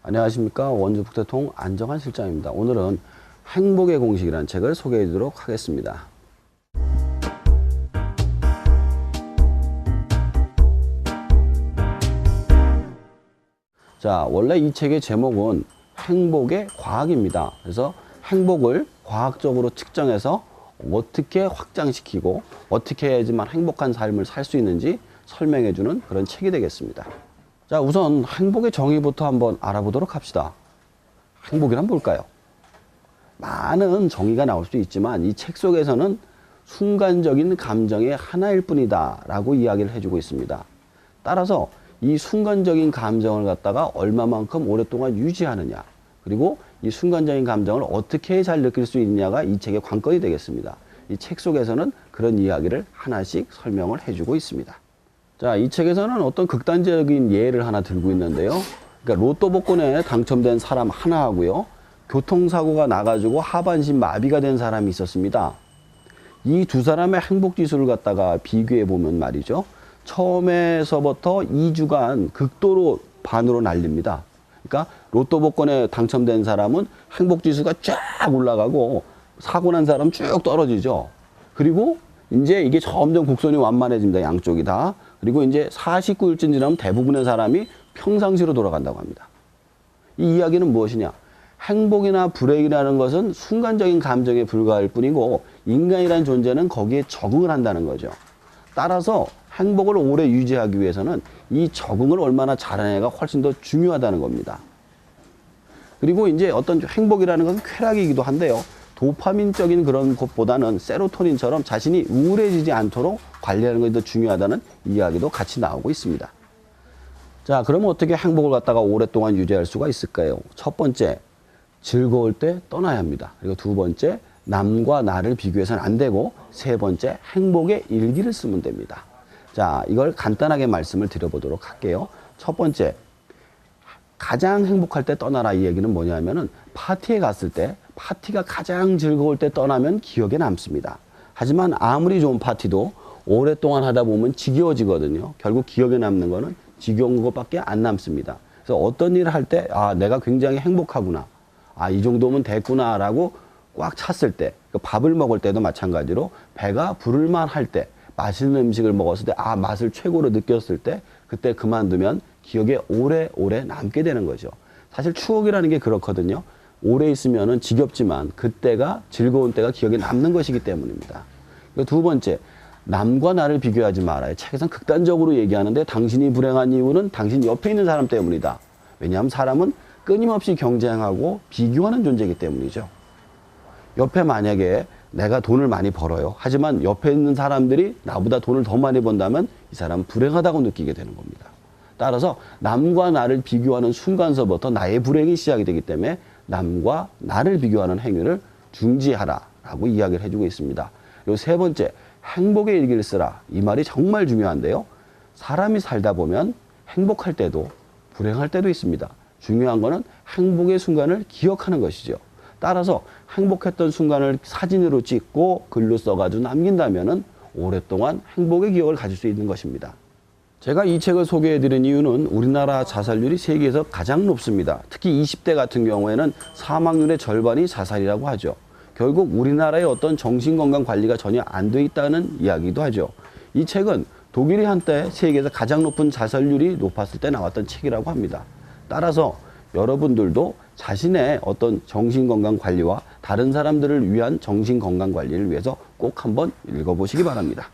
안녕하십니까. 원주북대통 안정환 실장입니다. 오늘은 행복의 공식이라는 책을 소개해 드리도록 하겠습니다. 자, 원래 이 책의 제목은 행복의 과학입니다. 그래서 행복을 과학적으로 측정해서 어떻게 확장시키고 어떻게 해야지만 행복한 삶을 살 수 있는지 설명해 주는 그런 책이 되겠습니다. 자, 우선 행복의 정의부터 한번 알아보도록 합시다. 행복이란 뭘까요? 많은 정의가 나올 수 있지만 이 책 속에서는 순간적인 감정의 하나일 뿐이다 라고 이야기를 해주고 있습니다. 따라서 이 순간적인 감정을 갖다가 얼마만큼 오랫동안 유지하느냐, 그리고 이 순간적인 감정을 어떻게 잘 느낄 수 있느냐가 이 책의 관건이 되겠습니다. 이 책 속에서는 그런 이야기를 하나씩 설명을 해주고 있습니다. 자, 이 책에서는 어떤 극단적인 예를 하나 들고 있는데요. 그러니까 로또 복권에 당첨된 사람 하나하고요, 교통사고가 나가지고 하반신 마비가 된 사람이 있었습니다. 이 두 사람의 행복 지수를 갖다가 비교해 보면 말이죠, 처음에서부터 2주간 극도로 반으로 날립니다. 그러니까 로또 복권에 당첨된 사람은 행복 지수가 쫙 올라가고 사고 난 사람은 쭉 떨어지죠. 그리고 이제 이게 점점 곡선이 완만해집니다. 양쪽이 다. 그리고 이제 49일쯤 지나면 대부분의 사람이 평상시로 돌아간다고 합니다. 이 이야기는 무엇이냐? 행복이나 불행이라는 것은 순간적인 감정에 불과할 뿐이고 인간이라는 존재는 거기에 적응을 한다는 거죠. 따라서 행복을 오래 유지하기 위해서는 이 적응을 얼마나 잘하느냐가 훨씬 더 중요하다는 겁니다. 그리고 이제 어떤 행복이라는 것은 쾌락이기도 한데요. 도파민적인 그런 것보다는 세로토닌처럼 자신이 우울해지지 않도록 관리하는 것이 더 중요하다는 이야기도 같이 나오고 있습니다. 자, 그러면 어떻게 행복을 갖다가 오랫동안 유지할 수가 있을까요? 첫 번째, 즐거울 때 떠나야 합니다. 그리고 두 번째, 남과 나를 비교해서는 안 되고, 세 번째, 행복의 일기를 쓰면 됩니다. 자, 이걸 간단하게 말씀을 드려보도록 할게요. 첫 번째, 가장 행복할 때 떠나라. 이 얘기는 뭐냐면은 파티에 갔을 때 파티가 가장 즐거울 때 떠나면 기억에 남습니다. 하지만 아무리 좋은 파티도 오랫동안 하다 보면 지겨워지거든요. 결국 기억에 남는 거는 지겨운 것밖에 안 남습니다. 그래서 어떤 일을 할 때, 아, 내가 굉장히 행복하구나. 아, 이 정도면 됐구나. 라고 꽉 찼을 때, 밥을 먹을 때도 마찬가지로 배가 부를만 할 때, 맛있는 음식을 먹었을 때, 아, 맛을 최고로 느꼈을 때, 그때 그만두면 기억에 오래오래 남게 되는 거죠. 사실 추억이라는 게 그렇거든요. 오래 있으면은 지겹지만 그때가 즐거운 때가 기억에 남는 것이기 때문입니다. 두 번째, 남과 나를 비교하지 말아요. 책에서는 극단적으로 얘기하는데 당신이 불행한 이유는 당신 옆에 있는 사람 때문이다. 왜냐하면 사람은 끊임없이 경쟁하고 비교하는 존재이기 때문이죠. 옆에 만약에 내가 돈을 많이 벌어요. 하지만 옆에 있는 사람들이 나보다 돈을 더 많이 번다면 이 사람은 불행하다고 느끼게 되는 겁니다. 따라서 남과 나를 비교하는 순간서부터 나의 불행이 시작이 되기 때문에 남과 나를 비교하는 행위를 중지하라라고 이야기를 해주고 있습니다. 그리고 세 번째, 행복의 일기를 쓰라. 이 말이 정말 중요한데요. 사람이 살다 보면 행복할 때도 불행할 때도 있습니다. 중요한 거는 행복의 순간을 기억하는 것이죠. 따라서 행복했던 순간을 사진으로 찍고 글로 써가지고 남긴다면은 오랫동안 행복의 기억을 가질 수 있는 것입니다. 제가 이 책을 소개해드린 이유는 우리나라 자살률이 세계에서 가장 높습니다. 특히 20대 같은 경우에는 사망률의 절반이 자살이라고 하죠. 결국 우리나라의 어떤 정신건강 관리가 전혀 안 돼 있다는 이야기도 하죠. 이 책은 독일이 한때 세계에서 가장 높은 자살률이 높았을 때 나왔던 책이라고 합니다. 따라서 여러분들도 자신의 어떤 정신건강 관리와 다른 사람들을 위한 정신건강 관리를 위해서 꼭 한번 읽어보시기 바랍니다.